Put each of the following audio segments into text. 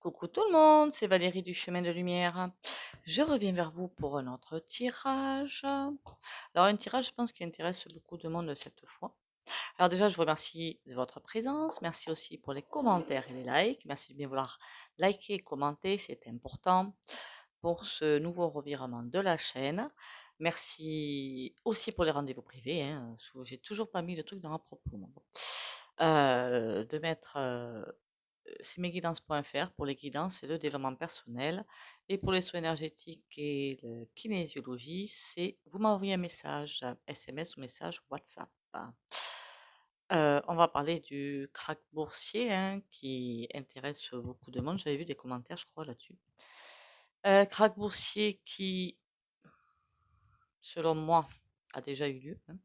Coucou tout le monde, c'est Valérie du Chemin de Lumière. Je reviens vers vous pour un autre tirage. Alors un tirage, je pense, qui intéresse beaucoup de monde cette fois. Alors déjà, je vous remercie de votre présence. Merci aussi pour les commentaires et les likes. Merci de bien vouloir liker et commenter, c'est important pour ce nouveau revirement de la chaîne. Merci aussi pour les rendez-vous privés, hein. J'ai toujours pas mis le truc dans ma propos. De mettre c'est mesguidances.fr pour les guidances et le développement personnel. Et pour les soins énergétiques et la kinésiologie, c'est vous m'envoyez un message SMS ou message WhatsApp. On va parler du krach boursier, hein, qui intéresse beaucoup de monde. J'avais vu des commentaires, je crois, là-dessus. Krach boursier qui, selon moi, a déjà eu lieu, hein,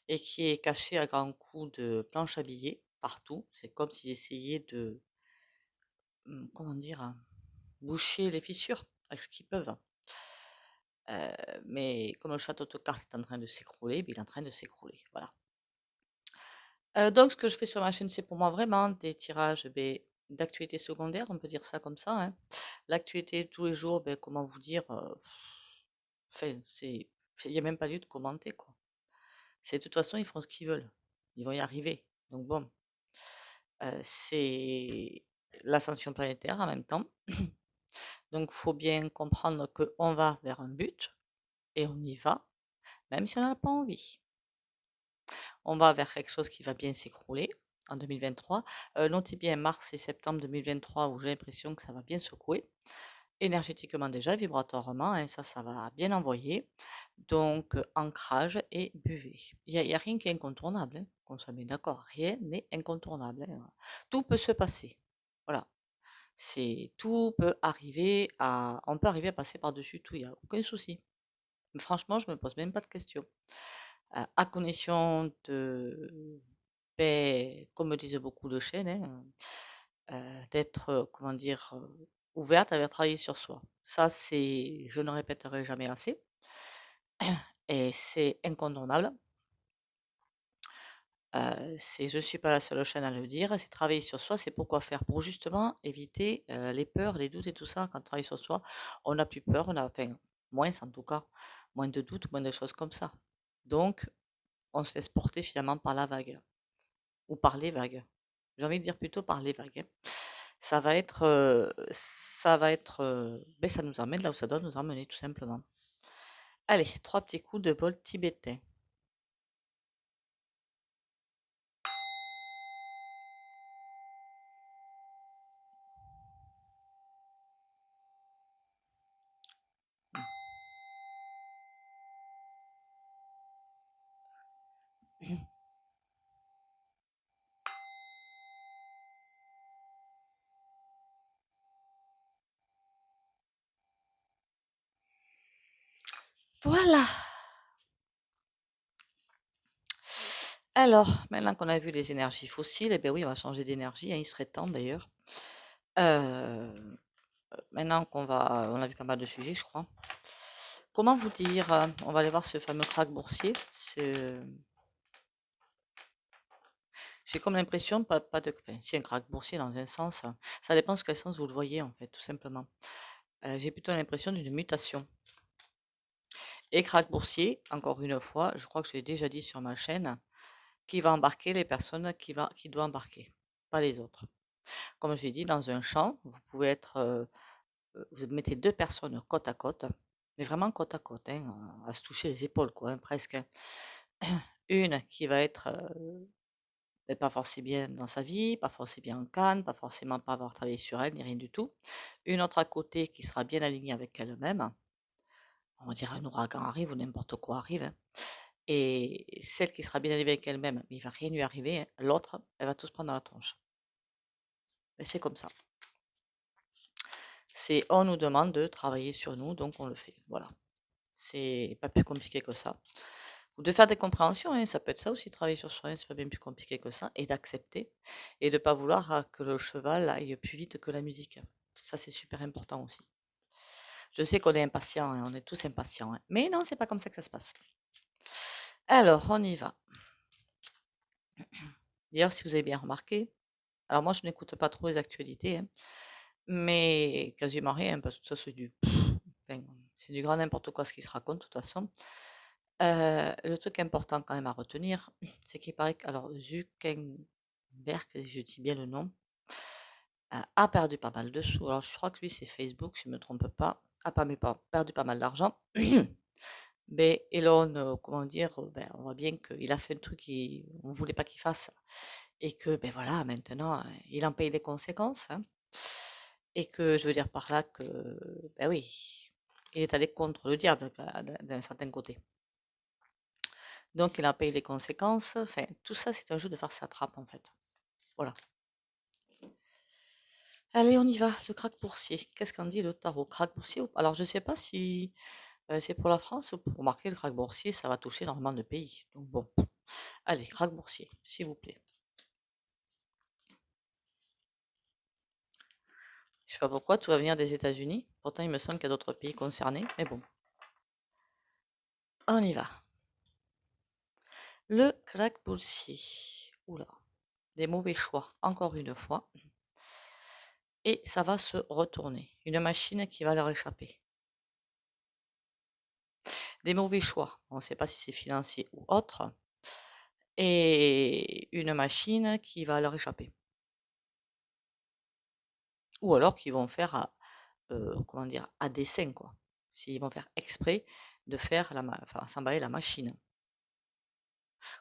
et qui est caché à grands coups de planches à billets partout. C'est comme s'ils essayaient de, comment dire, boucher les fissures avec ce qu'ils peuvent. Mais comme le château de cartes est en train de s'écrouler, il est en train de s'écrouler. Voilà. Donc, ce que je fais sur ma chaîne, c'est pour moi vraiment des tirages d'actualité secondaire, on peut dire ça comme ça, hein. L'actualité de tous les jours, comment vous dire, il n'y a même pas lieu de commenter, quoi. C'est de toute façon, ils feront ce qu'ils veulent. Ils vont y arriver. Donc bon, c'est l'ascension planétaire en même temps. Donc, il faut bien comprendre qu'on va vers un but et on y va, même si on n'a pas envie. On va vers quelque chose qui va bien s'écrouler en 2023. Notez bien mars et septembre 2023 où j'ai l'impression que ça va bien secouer. Énergétiquement déjà, vibratoirement, hein, ça va bien envoyer. Donc, ancrage et buvez. Il y a rien qui est incontournable, hein, qu'on soit bien d'accord. Rien n'est incontournable, hein. Tout peut se passer. Voilà. Tout peut arriver on peut arriver à passer par-dessus tout, il n'y a aucun souci. Mais franchement, je me pose même pas de questions. À condition de, comme me disent beaucoup de chaînes, hein, d'être, comment dire, ouverte à travailler sur soi. Ça, je ne répéterai jamais assez, et c'est incontournable. Je suis pas la seule chaîne à le dire, c'est travailler sur soi, c'est pourquoi faire? Pour justement éviter les peurs, les doutes et tout ça. Quand on travaille sur soi, on n'a plus peur, enfin, moins en tout cas, moins de doutes, moins de choses comme ça. Donc, on se laisse porter finalement par la vague ou par les vagues. J'ai envie de dire plutôt par les vagues, hein. Ça nous emmène là où ça doit nous emmener, tout simplement. Allez, 3 petits coups de bol tibétain. Voilà. Alors, maintenant qu'on a vu les énergies fossiles, eh bien oui, on va changer d'énergie, hein, il serait temps d'ailleurs. Maintenant on a vu pas mal de sujets, je crois. Comment vous dire, on va aller voir ce fameux krach boursier. J'ai comme l'impression, pas de, enfin, si un krach boursier dans un sens, ça dépend de quel sens vous le voyez en fait, tout simplement. J'ai plutôt l'impression d'une mutation. Et krach boursier, encore une fois, je crois que je l'ai déjà dit sur ma chaîne, qui va embarquer les personnes qui doit embarquer, pas les autres. Comme j'ai dit, dans un champ, vous mettez 2 personnes côte à côte, mais vraiment côte à côte, hein, à se toucher les épaules, quoi, hein, presque, hein. Une qui va être pas forcément bien dans sa vie, pas forcément bien en canne, pas forcément pas avoir travaillé sur elle, ni rien du tout. Une autre à côté qui sera bien alignée avec elle-même. On va dire un ouragan arrive ou n'importe quoi arrive, hein. Et celle qui sera bien alignée avec elle-même, mais il va rien lui arriver, hein. L'autre, elle va tout se prendre dans la tronche. Et c'est comme ça. On nous demande de travailler sur nous, donc on le fait. Voilà. C'est pas plus compliqué que ça. Ou de faire des compréhensions, hein, ça peut être ça aussi, travailler sur soi, hein, c'est pas bien plus compliqué que ça, et d'accepter, et de pas vouloir que le cheval aille plus vite que la musique. Ça, c'est super important aussi. Je sais qu'on est impatient, hein, on est tous impatients, hein, mais non, c'est pas comme ça que ça se passe. Alors, on y va. D'ailleurs, si vous avez bien remarqué, alors moi, je n'écoute pas trop les actualités, hein. mais quasiment rien, parce que ça, enfin, c'est du grand n'importe quoi ce qui se raconte, de toute façon. Le truc important quand même à retenir, c'est qu'il paraît que, alors, Zuckerberg, si je dis bien le nom, a perdu pas mal de sous. Alors, je crois que lui, c'est Facebook, si je ne me trompe pas, a perdu pas mal d'argent. Mais Elon, comment dire, ben, on voit bien qu'il a fait un truc qu'on ne voulait pas qu'il fasse. Et que, ben voilà, maintenant, il en paye les conséquences, hein. Et que, je veux dire par là que, ben oui, il est allé contre le diable, d'un certain côté. Donc, il en paye les conséquences. Enfin, tout ça, c'est un jeu de farce à trappe, en fait. Voilà. Allez, on y va. Le krach boursier. Qu'est-ce qu'en dit le tarot? Krach boursier? Alors, je ne sais pas si c'est pour la France ou pour marquer le krach boursier, ça va toucher énormément de pays. Donc, bon. Allez, krach boursier, s'il vous plaît. Je sais pas pourquoi tout va venir des États-Unis. Pourtant, il me semble qu'il y a d'autres pays concernés. Mais bon. On y va. Le krach boursier. Oula. Des mauvais choix, encore une fois. Et ça va se retourner. Une machine qui va leur échapper. Des mauvais choix. On ne sait pas si c'est financier ou autre. Et une machine qui va leur échapper. Ou alors qu'ils vont faire comment dire, à dessein, quoi. S'ils vont faire exprès de faire s'emballer la machine.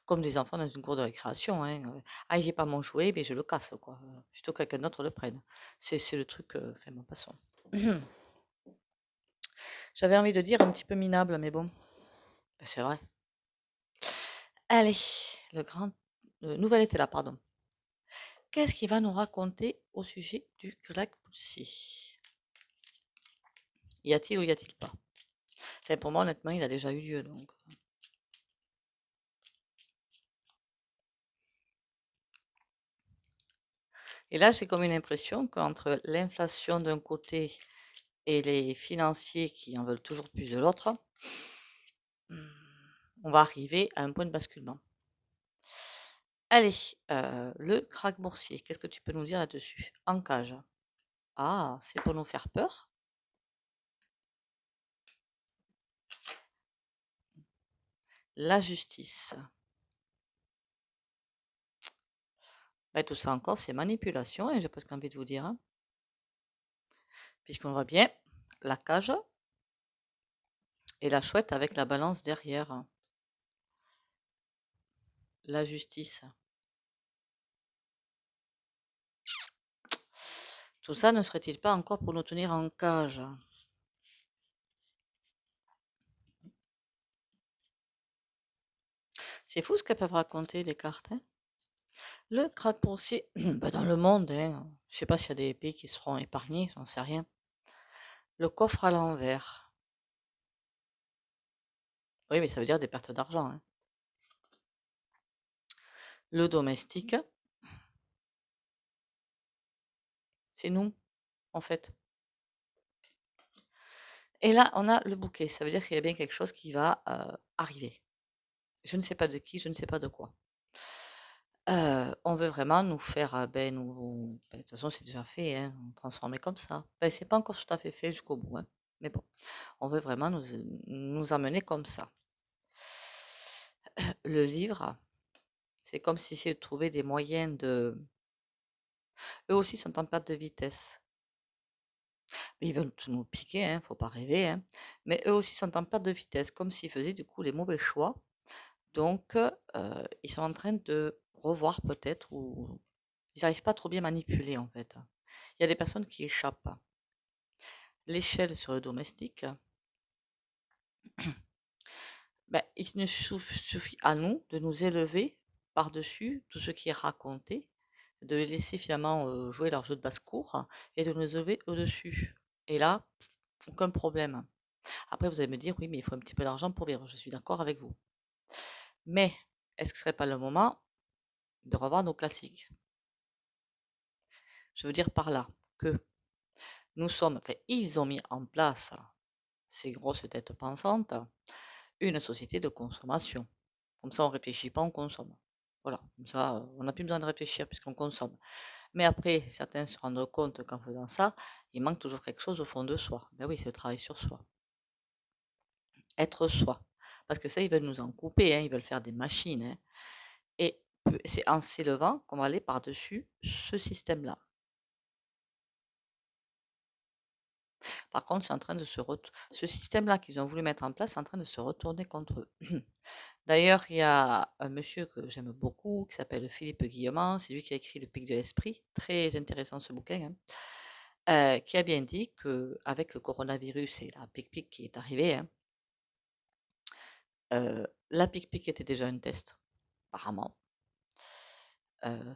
Comme des enfants dans une cour de récréation, hein. Ah, j'ai pas mon jouet, mais je le casse, quoi. Plutôt que quelqu'un d'autre le prenne. C'est le truc, enfin bon, passons. J'avais envie de dire un petit peu minable, mais bon, ben, c'est vrai. Allez, le nouvel été là, pardon. Qu'est-ce qu'il va nous raconter au sujet du krach boursier? Y a-t-il ou y a-t-il pas? Enfin, pour moi, honnêtement, il a déjà eu lieu, donc. Et là, j'ai comme une impression qu'entre l'inflation d'un côté et les financiers qui en veulent toujours plus de l'autre, on va arriver à un point de basculement. Allez, le krach boursier, qu'est-ce que tu peux nous dire là-dessus? En cage. Ah, c'est pour nous faire peur? La justice. Ben, tout ça encore, c'est manipulation, et j'ai presque envie de vous dire, hein. Puisqu'on voit bien la cage et la chouette avec la balance derrière. La justice. Tout ça ne serait-il pas encore pour nous tenir en cage? C'est fou ce qu'elles peuvent raconter, les cartes, hein. Le krach boursier, ben, dans le monde, hein, je sais pas s'il y a des pays qui seront épargnés, j'en sais rien. Le coffre à l'envers. Oui, mais ça veut dire des pertes d'argent, hein. Le domestique, c'est nous, en fait. Et là, on a le bouquet. Ça veut dire qu'il y a bien quelque chose qui va arriver. Je ne sais pas de qui, je ne sais pas de quoi. On veut vraiment nous faire, ben, de toute façon, c'est déjà fait, hein, nous transformer comme ça. Ben, c'est pas encore tout à fait fait jusqu'au bout, hein, mais bon, on veut vraiment nous amener comme ça. Le livre, c'est comme si c'est de trouver des moyens de. Eux aussi sont en perte de vitesse. Mais ils veulent tout nous piquer, hein, faut pas rêver, hein. Mais eux aussi sont en perte de vitesse, comme s'ils faisaient du coup les mauvais choix. Donc, ils sont en train de revoir peut-être, ou ils n'arrivent pas à trop bien manipuler en fait. Il y a des personnes qui échappent. L'échelle sur le domestique, ben, il nous suffit à nous de nous élever par-dessus tout ce qui est raconté, de les laisser finalement jouer leur jeu de basse-cour et de nous élever au-dessus. Et là, aucun problème. Après, vous allez me dire, oui, mais il faut un petit peu d'argent pour vivre. Je suis d'accord avec vous. Mais est-ce que ce serait pas le moment de revoir nos classiques? Je veux dire par là que ils ont mis en place, ces grosses têtes pensantes, une société de consommation. Comme ça, on ne réfléchit pas, on consomme. Voilà, comme ça, on n'a plus besoin de réfléchir puisqu'on consomme. Mais après, certains se rendent compte qu'en faisant ça, il manque toujours quelque chose au fond de soi. Ben oui, c'est le travail sur soi. Être soi. Parce que ça, ils veulent nous en couper, hein, ils veulent faire des machines, hein. Et c'est en s'élevant qu'on va aller par-dessus ce système-là. Par contre, c'est en train de ce système-là qu'ils ont voulu mettre en place est en train de se retourner contre eux. D'ailleurs, il y a un monsieur que j'aime beaucoup qui s'appelle Philippe Guillemant, c'est lui qui a écrit Le Pic de l'Esprit, très intéressant ce bouquin, hein, qui a bien dit qu'avec le coronavirus et la pic-pic qui est arrivée, hein, la pic-pic était déjà un test, apparemment.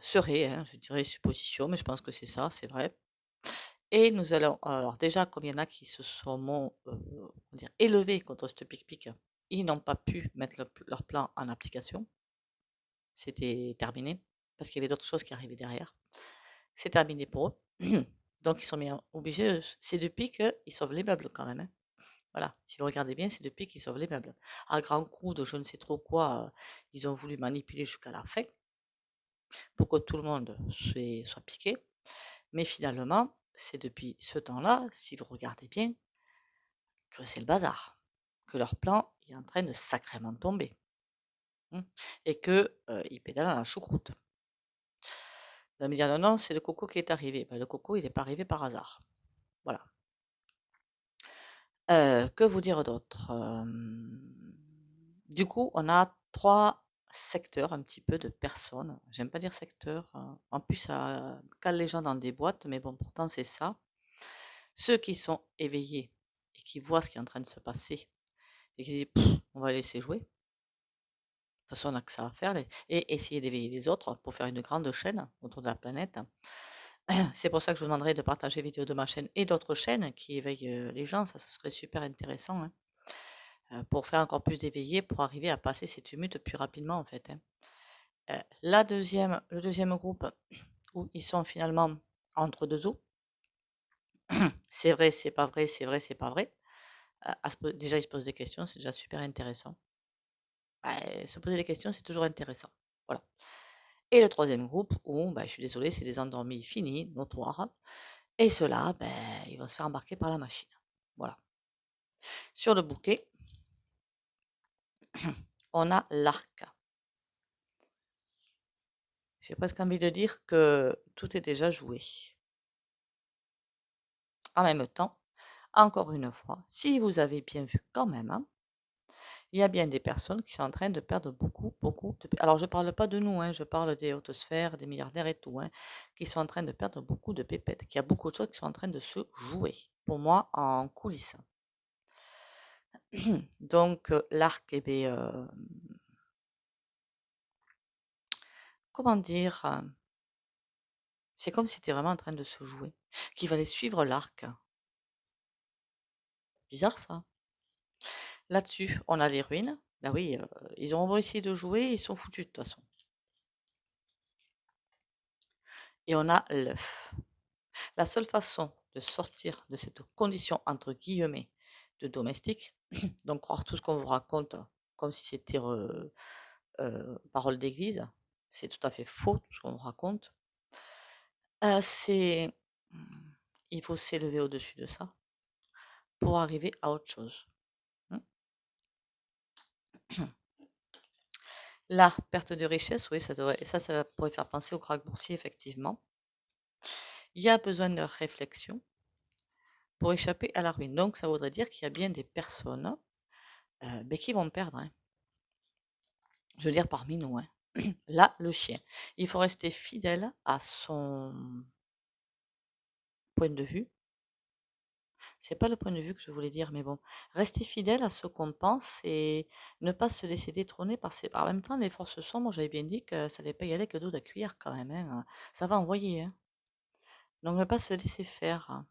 Serait, hein, je dirais supposition, mais je pense que c'est ça, c'est vrai. Et nous allons, alors déjà, comme il y en a qui se sont comment dire, élevés contre cette pic-pic, ils n'ont pas pu mettre leur plan en application. C'était terminé, parce qu'il y avait d'autres choses qui arrivaient derrière. C'est terminé pour eux. Donc ils sont bien obligés, c'est depuis qu'ils sauvent les meubles quand même, hein. Voilà, si vous regardez bien, c'est depuis qu'ils sauvent les meubles. À grands coups de je ne sais trop quoi, ils ont voulu manipuler jusqu'à la fin pour que tout le monde soit piqué. Mais finalement, c'est depuis ce temps-là, si vous regardez bien, que c'est le bazar, que leur plan est en train de sacrément tomber, hein, et qu'ils pédalent à la choucroute. Vous allez me dire, non, non, c'est le coco qui est arrivé. Ben, le coco, il n'est pas arrivé par hasard. Voilà. Que vous dire d'autre? Du coup, on a 3 secteurs un petit peu de personnes. J'aime pas dire secteur, en plus ça cale les gens dans des boîtes, mais bon, pourtant c'est ça. Ceux qui sont éveillés et qui voient ce qui est en train de se passer et qui disent: «On va laisser jouer. De toute façon, on n'a que ça à faire» et essayer d'éveiller les autres pour faire une grande chaîne autour de la planète. C'est pour ça que je vous demanderai de partager les vidéos de ma chaîne et d'autres chaînes qui éveillent, les gens, ça ce serait super intéressant, hein. Pour faire encore plus d'éveillés, pour arriver à passer ces tumultes plus rapidement en fait, hein. Le deuxième groupe où ils sont finalement entre 2 eaux, c'est vrai, c'est pas vrai, c'est vrai, c'est pas vrai. Déjà, ils se posent des questions, c'est déjà super intéressant. Se poser des questions, c'est toujours intéressant. Voilà. Et le troisième groupe où, je suis désolée, c'est des endormis finis, notoires. Et ceux-là, ils vont se faire embarquer par la machine. Voilà. Sur le bouquet, on a l'arc. J'ai presque envie de dire que tout est déjà joué. En même temps, encore une fois, si vous avez bien vu quand même, hein, il y a bien des personnes qui sont en train de perdre beaucoup, beaucoup de... Alors, je ne parle pas de nous, hein, je parle des hautes sphères, des milliardaires et tout, hein, qui sont en train de perdre beaucoup de pépettes, qu'il y a beaucoup de choses qui sont en train de se jouer, pour moi, en coulisses. Donc, l'arc, eh bien, comment dire, c'est comme si c'était vraiment en train de se jouer, qu'il fallait suivre l'arc. Bizarre ça. Là-dessus, on a les ruines. Ben oui, ils ont essayé de jouer, ils sont foutus de toute façon. Et on a l'œuf. La seule façon de sortir de cette condition, entre guillemets, de domestique, donc croire tout ce qu'on vous raconte comme si c'était parole d'église, c'est tout à fait faux tout ce qu'on vous raconte. C'est, il faut s'élever au-dessus de ça pour arriver à autre chose. Hein. La perte de richesse, oui, ça pourrait faire penser au krach boursier, effectivement. Il y a besoin de réflexion pour échapper à la ruine. Donc, ça voudrait dire qu'il y a bien des personnes qui vont perdre, hein. Je veux dire parmi nous, hein. Là, le chien. Il faut rester fidèle à son point de vue. C'est pas le point de vue que je voulais dire, mais bon. Rester fidèle à ce qu'on pense et ne pas se laisser détrôner par ces... En même temps, les forces sombres, j'avais bien dit que ça n'allait pas y aller que d'eau de cuillère quand même, hein. Ça va envoyer, hein. Donc, ne pas se laisser faire, hein.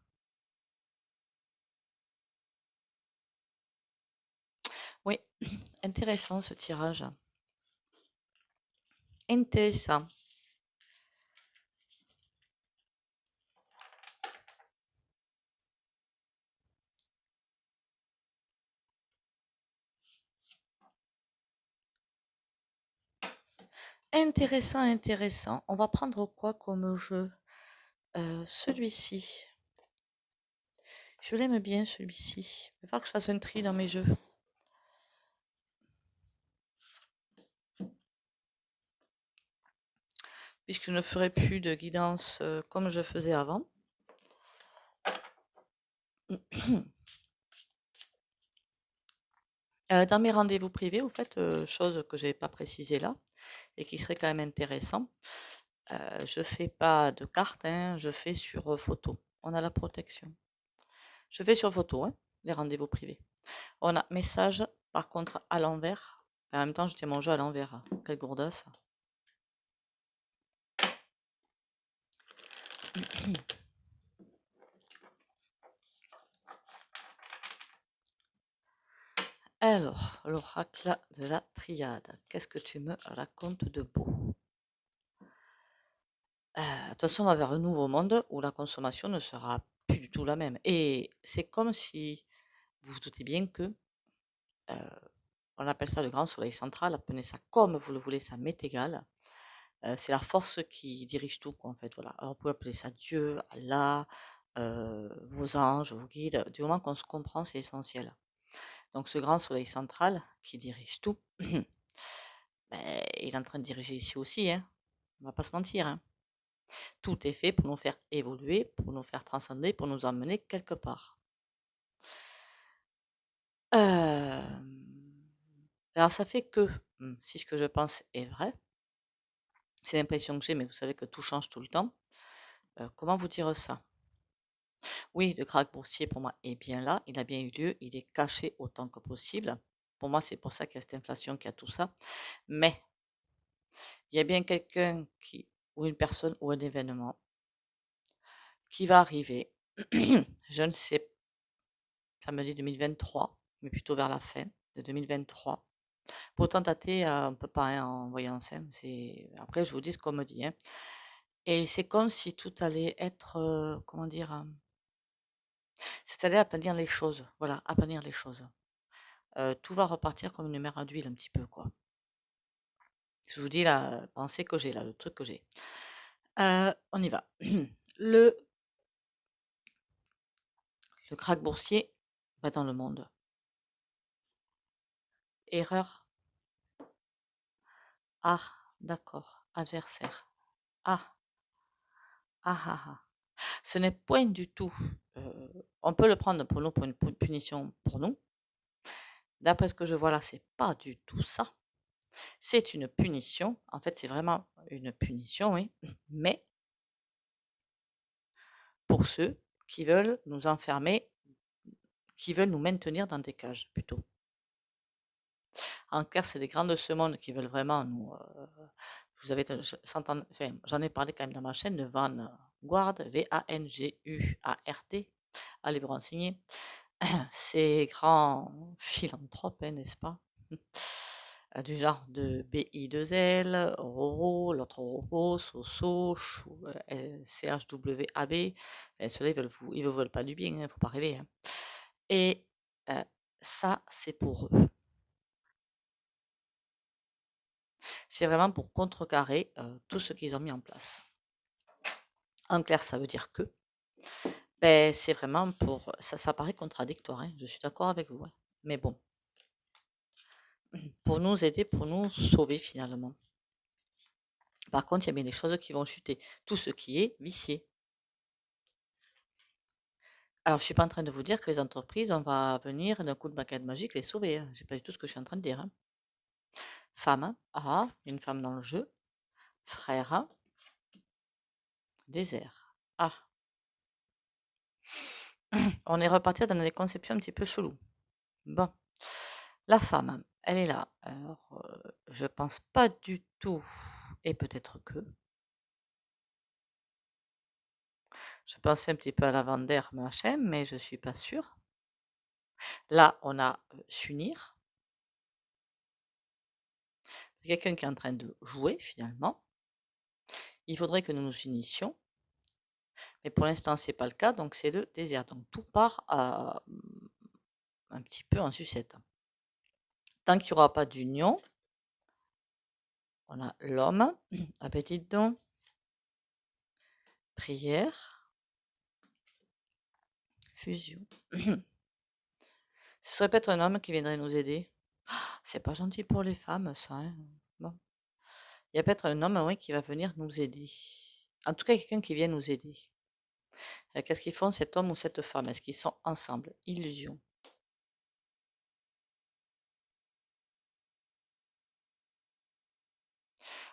Oui, intéressant ce tirage. Intéressant. intéressant, intéressant. On va prendre quoi comme jeu? Celui-ci. Je l'aime bien, celui-ci. Il va falloir que je fasse un tri dans mes jeux. Puisque je ne ferai plus de guidance comme je faisais avant. Dans mes rendez-vous privés, au fait, chose que je n'ai pas précisée là, et qui serait quand même intéressant, je fais pas de cartes, hein, je fais sur photo. On a la protection. Je fais sur photo, hein, les rendez-vous privés. On a message, par contre, à l'envers. En même temps, je tiens mon jeu à l'envers. Quelle gourdasse. Alors, l'oracle de la triade. Qu'est-ce que tu me racontes de beau? De toute façon, on va vers un nouveau monde où la consommation ne sera plus du tout la même. Et c'est comme si, vous vous doutez bien que, on appelle ça le grand soleil central, appelez ça comme vous le voulez, ça m'est égal. C'est la force qui dirige tout, quoi, en fait, voilà. Alors, vous pouvez appeler ça Dieu, Allah, vos anges, vos guides. Du moment qu'on se comprend, c'est essentiel. Donc, ce grand soleil central qui dirige tout, il est en train de diriger ici aussi, hein. On va pas se mentir, hein. Tout est fait pour nous faire évoluer, pour nous faire transcender, pour nous emmener quelque part. Alors ça fait que, si ce que je pense est vrai, c'est l'impression que j'ai, mais vous savez que tout change tout le temps. Comment vous dire ça? Oui, le krach boursier pour moi est bien là, il a bien eu lieu, il est caché autant que possible. Pour moi, c'est pour ça qu'il y a cette inflation, qu'il y a tout ça. Mais il y a bien quelqu'un qui, ou une personne, ou un événement qui va arriver. Je ne sais, ça me dit 2023, mais plutôt vers la fin de 2023. Pour autant dater, on ne peut pas, hein, en voyance, hein, après je vous dis ce qu'on me dit, hein. Et c'est comme si tout allait être, comment dire? C'est allait aplanir les choses, voilà, aplanir les choses. Tout va repartir comme une mer d'huile un petit peu, quoi. Je vous dis la pensée que j'ai là, le truc que j'ai. On y va. Le krach boursier va dans le monde. Erreur. Ah, d'accord. Adversaire. Ah. Ah, ah, ah. Ce n'est point du tout, on peut le prendre pour nous, pour une punition pour nous. D'après ce que je vois là, c'est pas du tout ça. C'est une punition. En fait, c'est vraiment une punition, oui, mais pour ceux qui veulent nous enfermer, qui veulent nous maintenir dans des cages, plutôt. En clair, c'est les grands de ce monde qui veulent vraiment nous, vous avez enfin, j'en ai parlé quand même dans ma chaîne de Vanguard, V-A-N-G-U-A-R-D. Allez vous renseigner. Ces grands philanthropes, hein, n'est-ce pas? Du genre de BI2L, Roro, l'autre Roro, Soso, CHWAB. Ceux-là, ils vous veulent pas du bien, il ne faut pas rêver, hein. Et ça, c'est pour eux. C'est vraiment pour contrecarrer tout ce qu'ils ont mis en place. En clair, ça veut dire que c'est vraiment pour... Ça paraît contradictoire, hein, je suis d'accord avec vous, hein. Mais bon, pour nous aider, pour nous sauver finalement. Par contre, il y a bien des choses qui vont chuter. Tout ce qui est vicié. Alors, je ne suis pas en train de vous dire que les entreprises, on va venir d'un coup de baguette magique les sauver, hein. C'est pas du tout ce que je suis en train de dire, hein. Femme, ah, une femme dans le jeu. Frère, désert. Ah. On est reparti dans des conceptions un petit peu cheloues. Bon. La femme, elle est là. Alors, je pense pas du tout, et peut-être que. Je pensais un petit peu à la Vendère, machin, mais je suis pas sûre. Là, on a s'unir. Quelqu'un qui est en train de jouer finalement. Il faudrait que nous nous unissions, mais pour l'instant c'est pas le cas, donc c'est le désert. Donc tout part un petit peu en sucette. Tant qu'il n'y aura pas d'union, On a l'homme. Ah ben dites donc. Prière. Fusion. Ce serait peut-être un homme qui viendrait nous aider. C'est pas gentil pour les femmes, ça, hein. Bon. Il y a peut-être un homme, oui, qui va venir nous aider. En tout cas, quelqu'un qui vient nous aider. Qu'est-ce qu'ils font, cet homme ou cette femme? Est-ce qu'ils sont ensemble? Illusion.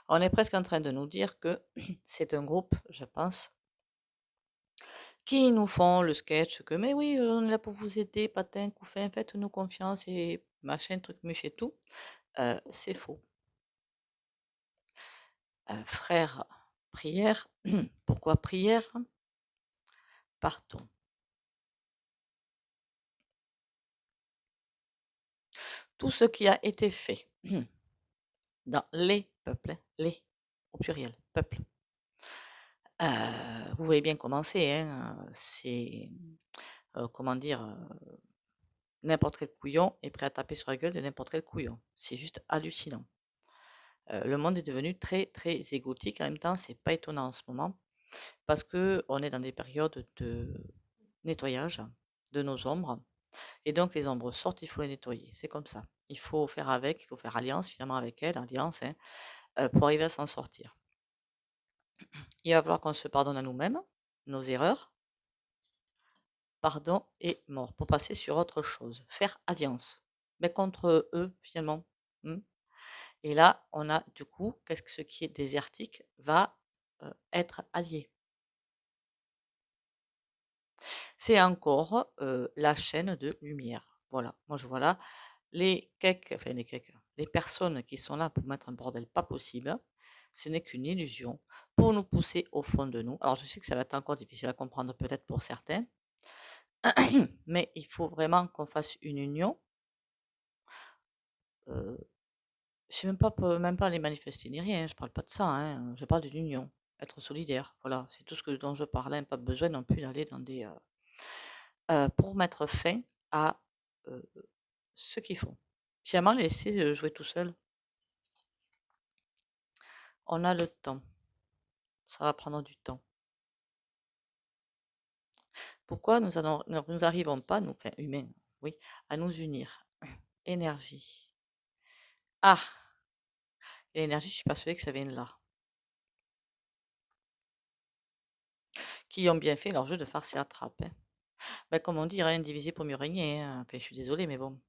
On est presque en train de nous dire que c'est un groupe, je pense, qui nous font le sketch que, mais oui, on est là pour vous aider, patin, couffin, faites-nous confiance et machin, truc, muche et tout. C'est faux. Frère, prière. Pourquoi prière? Partons. Tout ce qui a été fait dans les peuples, les au pluriel, peuple. Vous voyez bien comment c'est, hein, c'est, comment dire, n'importe quel couillon est prêt à taper sur la gueule de n'importe quel couillon. C'est juste hallucinant. Le monde est devenu très très égotique. En même temps, c'est pas étonnant en ce moment parce que on est dans des périodes de nettoyage de nos ombres et donc les ombres sortent, il faut les nettoyer. C'est comme ça. Il faut faire avec, il faut faire alliance finalement avec elles, alliance, hein, pour arriver à s'en sortir. Il va falloir qu'on se pardonne à nous-mêmes, nos erreurs, pardon et mort, pour passer sur autre chose, faire alliance, mais contre eux finalement. Et là, on a du coup, qu'est-ce que ce qui est désertique va être allié. C'est encore la chaîne de lumière. Voilà, moi je vois là les les personnes qui sont là pour mettre un bordel pas possible. Ce n'est qu'une illusion pour nous pousser au fond de nous. Alors je sais que ça va être encore difficile à comprendre peut-être pour certains, mais il faut vraiment qu'on fasse une union. Je sais même pas les manifester ni rien, je parle pas de ça, hein, je parle d'une union, être solidaire, voilà, c'est tout ce dont je parle, hein, pas besoin non plus d'aller dans des... pour mettre fin à ce qu'ils font. Finalement, les laisser jouer tout seul. On a le temps, ça va prendre du temps. Pourquoi nous n'arrivons pas, nous, enfin humains, oui, à nous unir? Énergie. Ah, l'énergie, je suis persuadée que ça vient de là. Qui ont bien fait leur jeu de farce et attrape, hein. Ben, comme on dit, rien divisé pour mieux régner, hein. Enfin, je suis désolée, mais bon,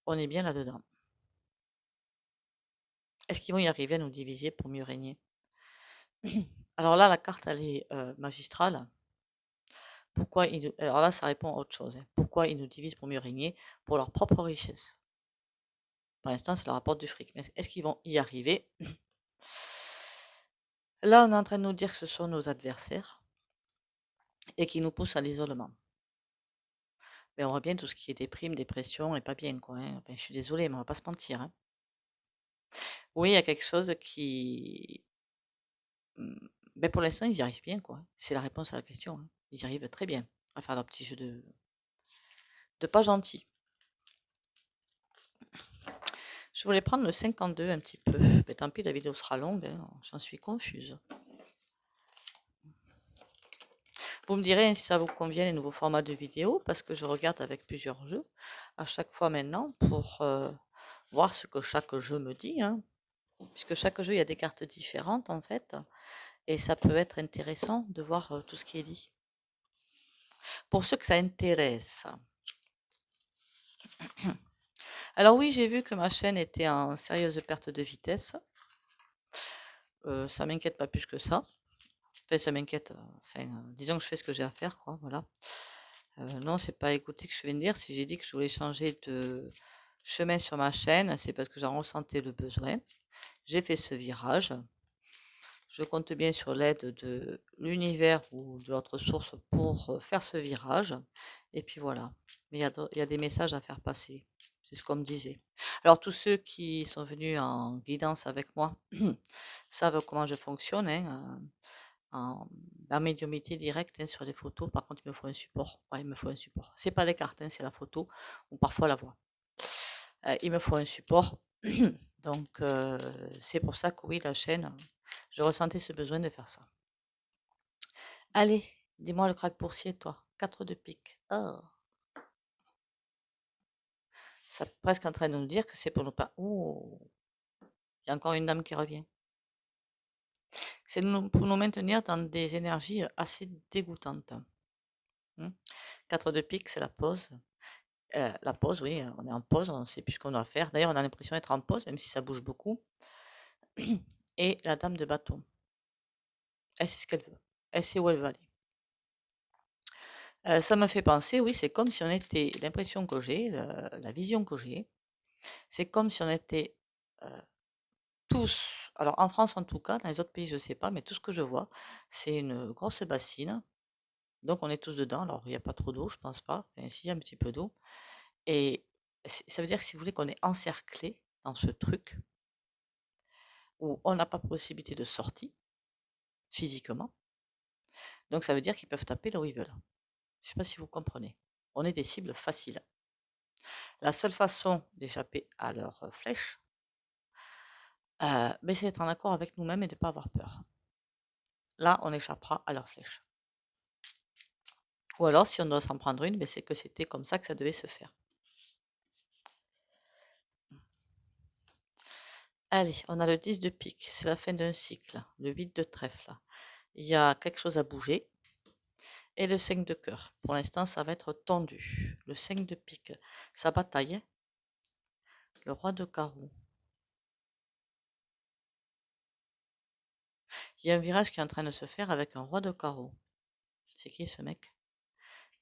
on est bien là-dedans. Est-ce qu'ils vont y arriver à nous diviser pour mieux régner? Alors là, la carte, elle est magistrale. Alors là, ça répond à autre chose, hein. Pourquoi ils nous divisent pour mieux régner? Pour leur propre richesse. Pour l'instant, ça leur apporte du fric. Mais est-ce qu'ils vont y arriver? Là, on est en train de nous dire que ce sont nos adversaires et qui nous poussent à l'isolement. Mais on voit bien tout ce qui est déprime, dépression et pas bien, quoi, hein. Enfin, je suis désolée, mais on va pas se mentir, hein. Oui, il y a quelque chose qui... Ben pour l'instant, ils y arrivent bien, quoi. C'est la réponse à la question, hein. Ils y arrivent très bien à faire leur petit jeu de pas gentil. Je voulais prendre le 52 un petit peu. Mais tant pis, la vidéo sera longue, hein, j'en suis confuse. Vous me direz si ça vous convient les nouveaux formats de vidéos, parce que je regarde avec plusieurs jeux à chaque fois maintenant pour voir ce que chaque jeu me dit, hein. Puisque chaque jeu, il y a des cartes différentes en fait, et ça peut être intéressant de voir tout ce qui est dit. Pour ceux que ça intéresse. Alors oui, j'ai vu que ma chaîne était en sérieuse perte de vitesse. Ça m'inquiète pas plus que ça. Enfin, ça m'inquiète. Disons que je fais ce que j'ai à faire, quoi. Voilà. Non, c'est pas écouter que je viens de dire. Si j'ai dit que je voulais changer de chemin sur ma chaîne, c'est parce que j'en ressentais le besoin. J'ai fait ce virage. Je compte bien sur l'aide de l'univers ou de l'autre source pour faire ce virage. Et puis voilà. Mais il y a des messages à faire passer. C'est ce qu'on me disait. Alors tous ceux qui sont venus en guidance avec moi savent comment je fonctionne, hein, en médiumnité directe, hein, sur les photos. Par contre, il me faut un support. Ouais, il me faut un support. C'est pas les cartes, hein, c'est la photo ou parfois la voix. Il me faut un support Donc, c'est pour ça que oui, la chaîne, je ressentais ce besoin de faire ça. Allez, dis-moi le crack boursier, toi. 4 de pique. Oh, ça presque en train de nous dire que c'est pour nous pas. Oh, il y a encore une dame qui revient. C'est pour nous maintenir dans des énergies assez dégoûtantes. 4 de pique, c'est la pause. La pause, oui, on est en pause, on ne sait plus ce qu'on doit faire. D'ailleurs, on a l'impression d'être en pause, même si ça bouge beaucoup. Et la dame de bâton, elle sait ce qu'elle veut. Elle sait où elle veut aller. Ça me fait penser, oui, c'est comme si on était, l'impression que j'ai, la vision que j'ai, c'est comme si on était tous, alors en France en tout cas, dans les autres pays je ne sais pas, mais tout ce que je vois, c'est une grosse bassine. Donc on est tous dedans, alors il n'y a pas trop d'eau, je pense pas, enfin s'il y a un petit peu d'eau. Et ça veut dire que si vous voulez qu'on est encerclé dans ce truc, où on n'a pas possibilité de sortie, physiquement, donc ça veut dire qu'ils peuvent taper là où ils veulent. Je ne sais pas si vous comprenez. On est des cibles faciles. La seule façon d'échapper à leurs flèches, c'est d'être en accord avec nous-mêmes et de ne pas avoir peur. Là, on échappera à leurs flèches. Ou alors, si on doit s'en prendre une, c'est que c'était comme ça que ça devait se faire. Allez, on a le 10 de pique, c'est la fin d'un cycle. Le 8 de trèfle, il y a quelque chose à bouger. Et le 5 de cœur, pour l'instant, ça va être tendu. Le 5 de pique, ça bataille. Le roi de carreau. Il y a un virage qui est en train de se faire avec un roi de carreau. C'est qui ce mec?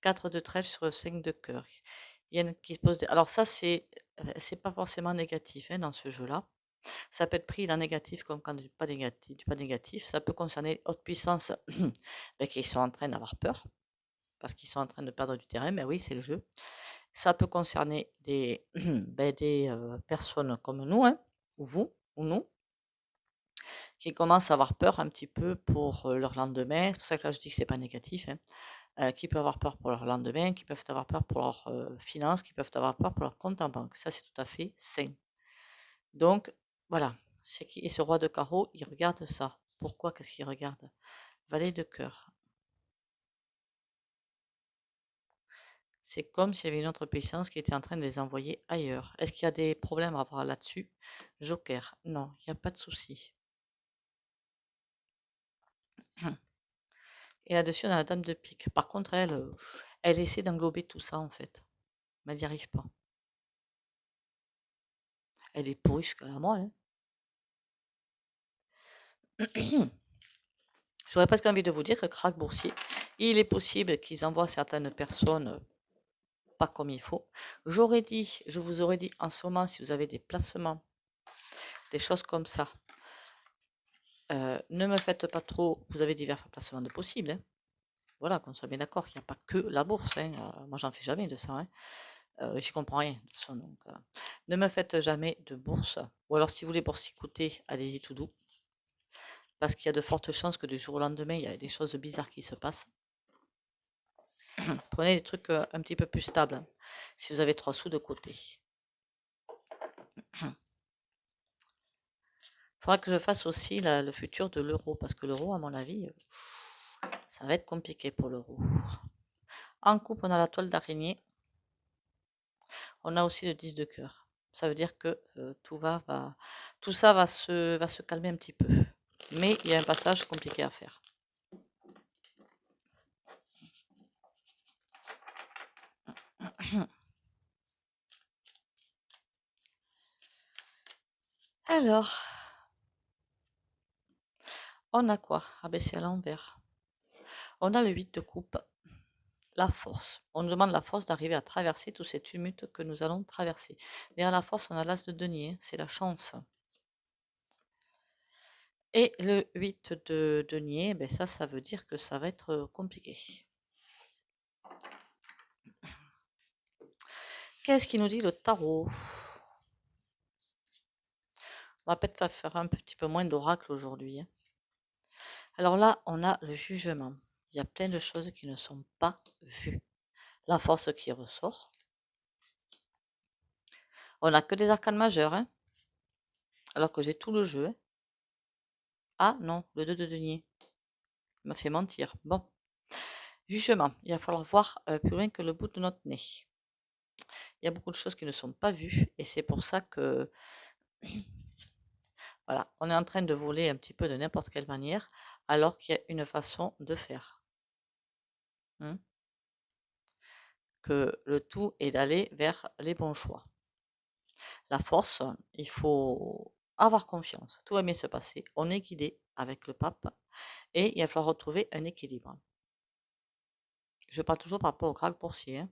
4 de trèfle sur le 5 de cœur. Il y en a qui pose Alors ça, c'est pas forcément négatif dans ce jeu-là. Ça peut être pris dans négatif comme quand du pas négatif. Ça peut concerner haute puissance qui sont en train d'avoir peur parce qu'ils sont en train de perdre du terrain. Mais oui, c'est le jeu. Ça peut concerner des, des personnes comme nous, ou vous, ou nous, qui commencent à avoir peur un petit peu pour leur lendemain. C'est pour ça que là, je dis que c'est pas négatif. Qui peuvent avoir peur pour leur lendemain, qui peuvent avoir peur pour leurs finances, qui peuvent avoir peur pour leur compte en banque. Ça, c'est tout à fait sain. Donc, voilà. Et ce roi de carreau, il regarde ça. Pourquoi? Qu'est-ce qu'il regarde? Valet de cœur. C'est comme s'il y avait une autre puissance qui était en train de les envoyer ailleurs. Est-ce qu'il y a des problèmes à voir là-dessus? Joker. Non, il n'y a pas de souci. Et là-dessus, on a la dame de pique. Par contre, elle essaie d'englober tout ça, en fait. Mais elle n'y arrive pas. Elle est pourrie jusqu'à la moelle. J'aurais presque envie de vous dire que crack boursier, il est possible qu'ils envoient certaines personnes pas comme il faut. Je vous aurais dit en ce moment, si vous avez des placements, des choses comme ça, ne me faites pas trop, vous avez divers placements de possibles. Voilà, qu'on soit bien d'accord, il n'y a pas que la bourse. Moi, j'en fais jamais de ça. J'y comprends rien. De toute façon, donc, ne me faites jamais de bourse. Ou alors, si vous voulez boursicoter, allez-y tout doux. Parce qu'il y a de fortes chances que du jour au lendemain, il y a des choses bizarres qui se passent. Prenez des trucs un petit peu plus stables, si vous avez 3 sous de côté. Il faudra que je fasse aussi le futur de l'euro, parce que l'euro, à mon avis, ça va être compliqué pour l'euro. En coupe, on a la toile d'araignée. On a aussi le 10 de cœur. Ça veut dire que tout ça va se calmer un petit peu. Mais il y a un passage compliqué à faire. Alors, on a quoi? Ah ben c'est à l'envers. On a le 8 de coupe. La force. On nous demande la force d'arriver à traverser tous ces tumultes que nous allons traverser. Derrière la force, on a l'as de denier, c'est la chance. Et le 8 de denier, ça veut dire que ça va être compliqué. Qu'est-ce qui nous dit le tarot? On va peut-être faire un petit peu moins d'oracle aujourd'hui. Alors là, on a le jugement. Il y a plein de choses qui ne sont pas vues. La force qui ressort. On n'a que des arcanes majeurs. Alors que j'ai tout le jeu, hein. Ah non, le 2 de denier. Il m'a fait mentir. Bon. Jugement. Il va falloir voir plus loin que le bout de notre nez. Il y a beaucoup de choses qui ne sont pas vues et c'est pour ça que voilà, on est en train de voler un petit peu de n'importe quelle manière alors qu'il y a une façon de faire. Hein. Que le tout est d'aller vers les bons choix. La force, il faut avoir confiance. Tout va bien se passer. On est guidé avec le pape et il va falloir retrouver un équilibre. Je parle toujours par rapport au krach boursier. Hein.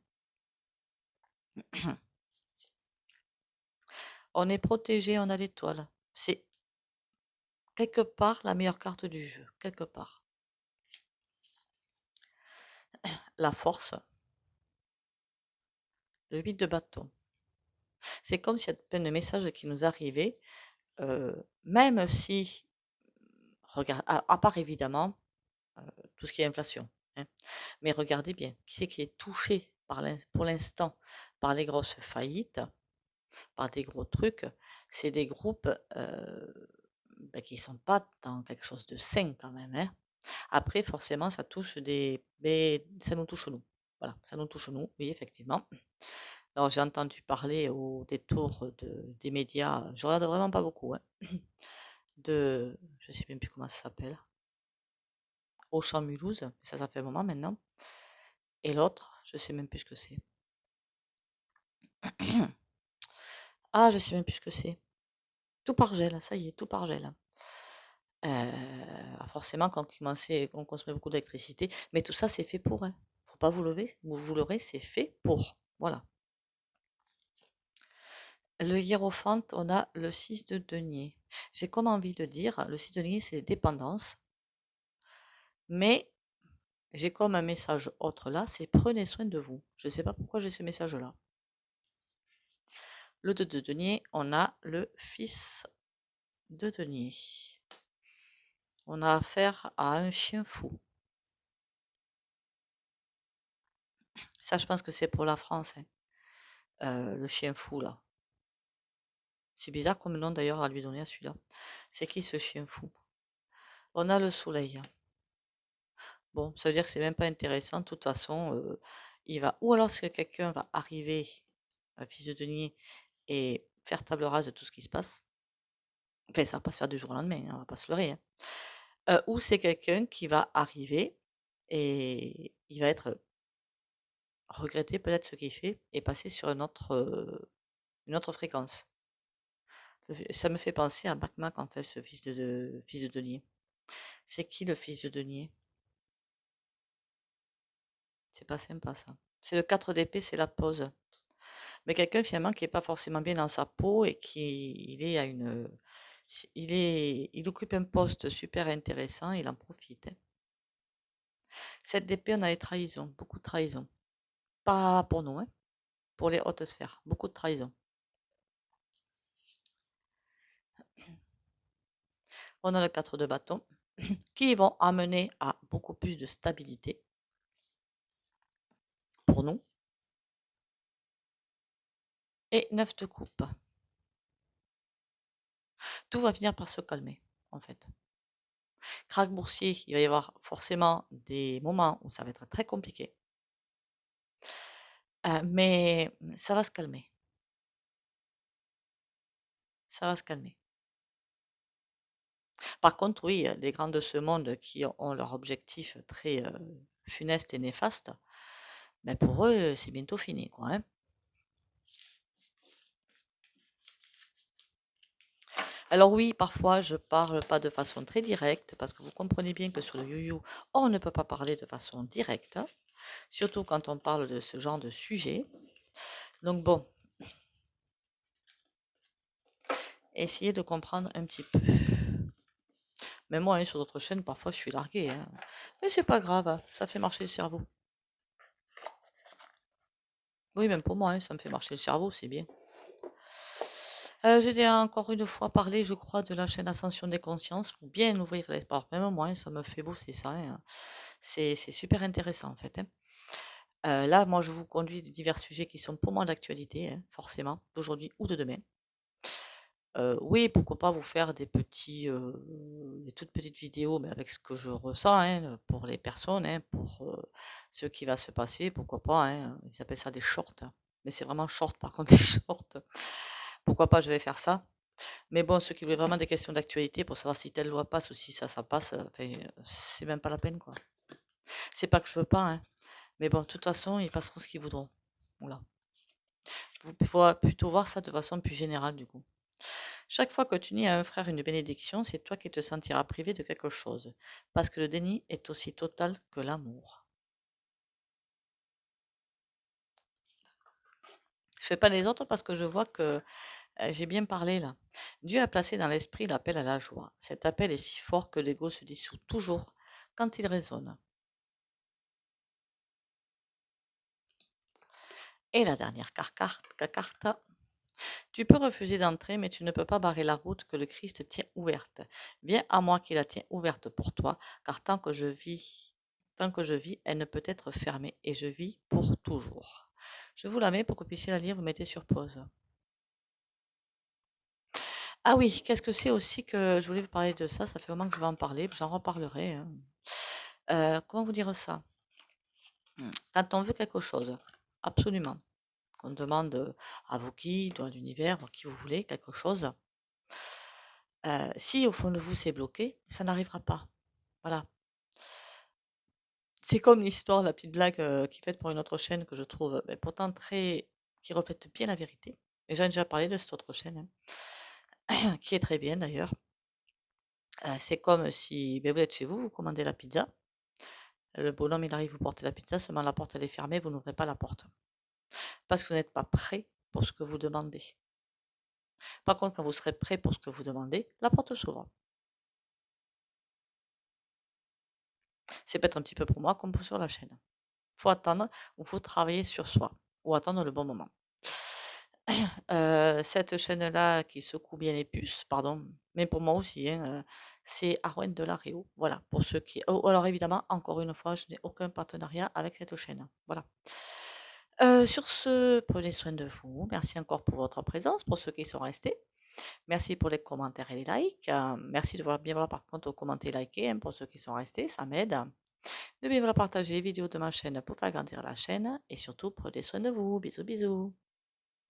On est protégé, on a l'étoile. C'est quelque part la meilleure carte du jeu. Quelque part. La force, le 8 de bâton. C'est comme s'il y a plein de messages qui nous arrivaient, même si, regarde, à part évidemment tout ce qui est inflation. Hein. Mais regardez bien, qui c'est qui est touché pour l'instant par les grosses faillites, par des gros trucs, c'est des groupes qui ne sont pas dans quelque chose de sain quand même. Hein. Après, forcément, ça touche ça nous touche nous. Voilà, ça nous touche nous, oui, effectivement. Alors, j'ai entendu parler au détour des médias, je regarde vraiment pas beaucoup, hein, je sais même plus comment ça s'appelle, Auchan-Mulhouse, mais ça fait un moment maintenant. Et l'autre, je sais même plus ce que c'est. Ah, je sais même plus ce que c'est. Tout par gel, ça y est, tout par gel. Forcément, quand on consomme beaucoup d'électricité, mais tout ça, c'est fait pour. Hein. Faut pas vous lever, vous l'aurez, c'est fait pour. Voilà. Le hiérophante, on a le 6 de denier. J'ai comme envie de dire, le 6 de denier, c'est dépendance. Mais j'ai comme un message autre là, c'est prenez soin de vous. Je ne sais pas pourquoi j'ai ce message-là. Le 2 de denier, on a le fils de denier. On a affaire à un chien fou. Ça, je pense que c'est pour la France, hein. Le chien fou, là. C'est bizarre comme nom d'ailleurs à lui donner à celui-là. C'est qui ce chien fou? On a le soleil. Bon, ça veut dire que c'est même pas intéressant. De toute façon, il va. Ou alors, si quelqu'un va arriver, un fils de denier, et faire table rase de tout ce qui se passe. Enfin, ça va pas se faire du jour au lendemain, hein, on va pas se leurrer. Hein. Ou c'est quelqu'un qui va arriver et il va être regretter peut-être ce qu'il fait et passer sur une autre fréquence. Ça me fait penser à Mac Mac, en fait, ce fils de denier. C'est qui le fils de denier? C'est pas sympa ça. C'est le 4 d'épée, c'est la pause. Mais quelqu'un finalement qui est pas forcément bien dans sa peau et qui il est à une il occupe un poste super intéressant, il en profite. Hein. 7 d'épée, on a les trahisons, beaucoup de trahisons. Pas pour nous, hein, pour les hautes sphères, beaucoup de trahisons. On a le 4 de bâton qui vont amener à beaucoup plus de stabilité pour nous. Et 9 de coupe. Tout va finir par se calmer, en fait. Krach boursier, il va y avoir forcément des moments où ça va être très compliqué. Mais ça va se calmer. Ça va se calmer. Par contre, oui, les grands de ce monde qui ont leur objectif très funeste et néfaste, ben pour eux, c'est bientôt fini, quoi. Hein. Alors oui, parfois, je parle pas de façon très directe, parce que vous comprenez bien que sur le you on ne peut pas parler de façon directe, hein, surtout quand on parle de ce genre de sujet. Donc bon, essayez de comprendre un petit peu. Mais moi, hein, sur d'autres chaînes, parfois, je suis larguée. Hein. Mais c'est pas grave, hein, ça fait marcher le cerveau. Oui, même pour moi, hein, ça me fait marcher le cerveau, c'est bien. J'ai déjà encore une fois parlé, je crois, de la chaîne Ascension des consciences pour bien ouvrir les portes. Même moi, hein, ça me fait bosser ça. Hein. C'est super intéressant, en fait. Hein. Là, moi, je vous conduis de divers sujets qui sont pour moi d'actualité, hein, forcément, d'aujourd'hui ou de demain. Oui, pourquoi pas vous faire des toutes petites vidéos, mais avec ce que je ressens, hein, pour les personnes, hein, pour ce qui va se passer, pourquoi pas, hein, ils appellent ça des shorts, hein. Mais c'est vraiment short, par contre, des shorts. Pourquoi pas, je vais faire ça. Mais bon, ceux qui voulaient vraiment des questions d'actualité pour savoir si telle loi passe ou si ça passe, enfin, c'est même pas la peine, quoi. C'est pas que je veux pas, hein. Mais bon, de toute façon, ils passeront ce qu'ils voudront. Voilà. Vous pouvez plutôt voir ça de façon plus générale, du coup. Chaque fois que tu nies à un frère une bénédiction, c'est toi qui te sentiras privé de quelque chose, parce que le déni est aussi total que l'amour. Je fais pas les autres parce que je vois que j'ai bien parlé là. Dieu a placé dans l'esprit l'appel à la joie. Cet appel est si fort que l'ego se dissout toujours quand il résonne. Et la dernière carte. Tu peux refuser d'entrer, mais tu ne peux pas barrer la route que le Christ tient ouverte. Viens à moi qui la tiens ouverte pour toi, car tant que je vis, elle ne peut être fermée, et je vis pour toujours. Je vous la mets pour que vous puissiez la lire, vous mettez sur pause. Ah oui, qu'est-ce que c'est aussi que je voulais vous parler de ça, ça fait un moment que je vais en parler, j'en reparlerai, hein. Comment vous dire ça? Quand on veut quelque chose, absolument, qu'on demande à vous guides, à l'univers, à qui vous voulez, quelque chose, si au fond de vous c'est bloqué, ça n'arrivera pas. Voilà. C'est comme l'histoire, la petite blague qui est faite pour une autre chaîne que je trouve pourtant qui reflète bien la vérité. Et j'en ai déjà parlé de cette autre chaîne, hein, qui est très bien d'ailleurs. C'est comme si vous êtes chez vous, vous commandez la pizza. Le bonhomme il arrive, vous portez la pizza, seulement la porte elle est fermée, vous n'ouvrez pas la porte. Parce que vous n'êtes pas prêt pour ce que vous demandez. Par contre, quand vous serez prêt pour ce que vous demandez, la porte s'ouvre. C'est peut-être un petit peu pour moi comme pour sur la chaîne. Faut attendre ou faut travailler sur soi ou attendre le bon moment. Cette chaîne-là qui secoue bien les puces, pardon, mais pour moi aussi, hein, c'est Arwen de la Réo. Voilà, pour ceux qui. Oh, alors évidemment, encore une fois, je n'ai aucun partenariat avec cette chaîne. Voilà. Sur ce, prenez soin de vous. Merci encore pour votre présence, pour ceux qui sont restés. Merci pour les commentaires et les likes. Merci de bien vouloir par contre commenter et liker, hein, pour ceux qui sont restés, ça m'aide. De bien vouloir partager les vidéos de ma chaîne pour faire grandir la chaîne. Et surtout, prenez soin de vous. Bisous, bisous.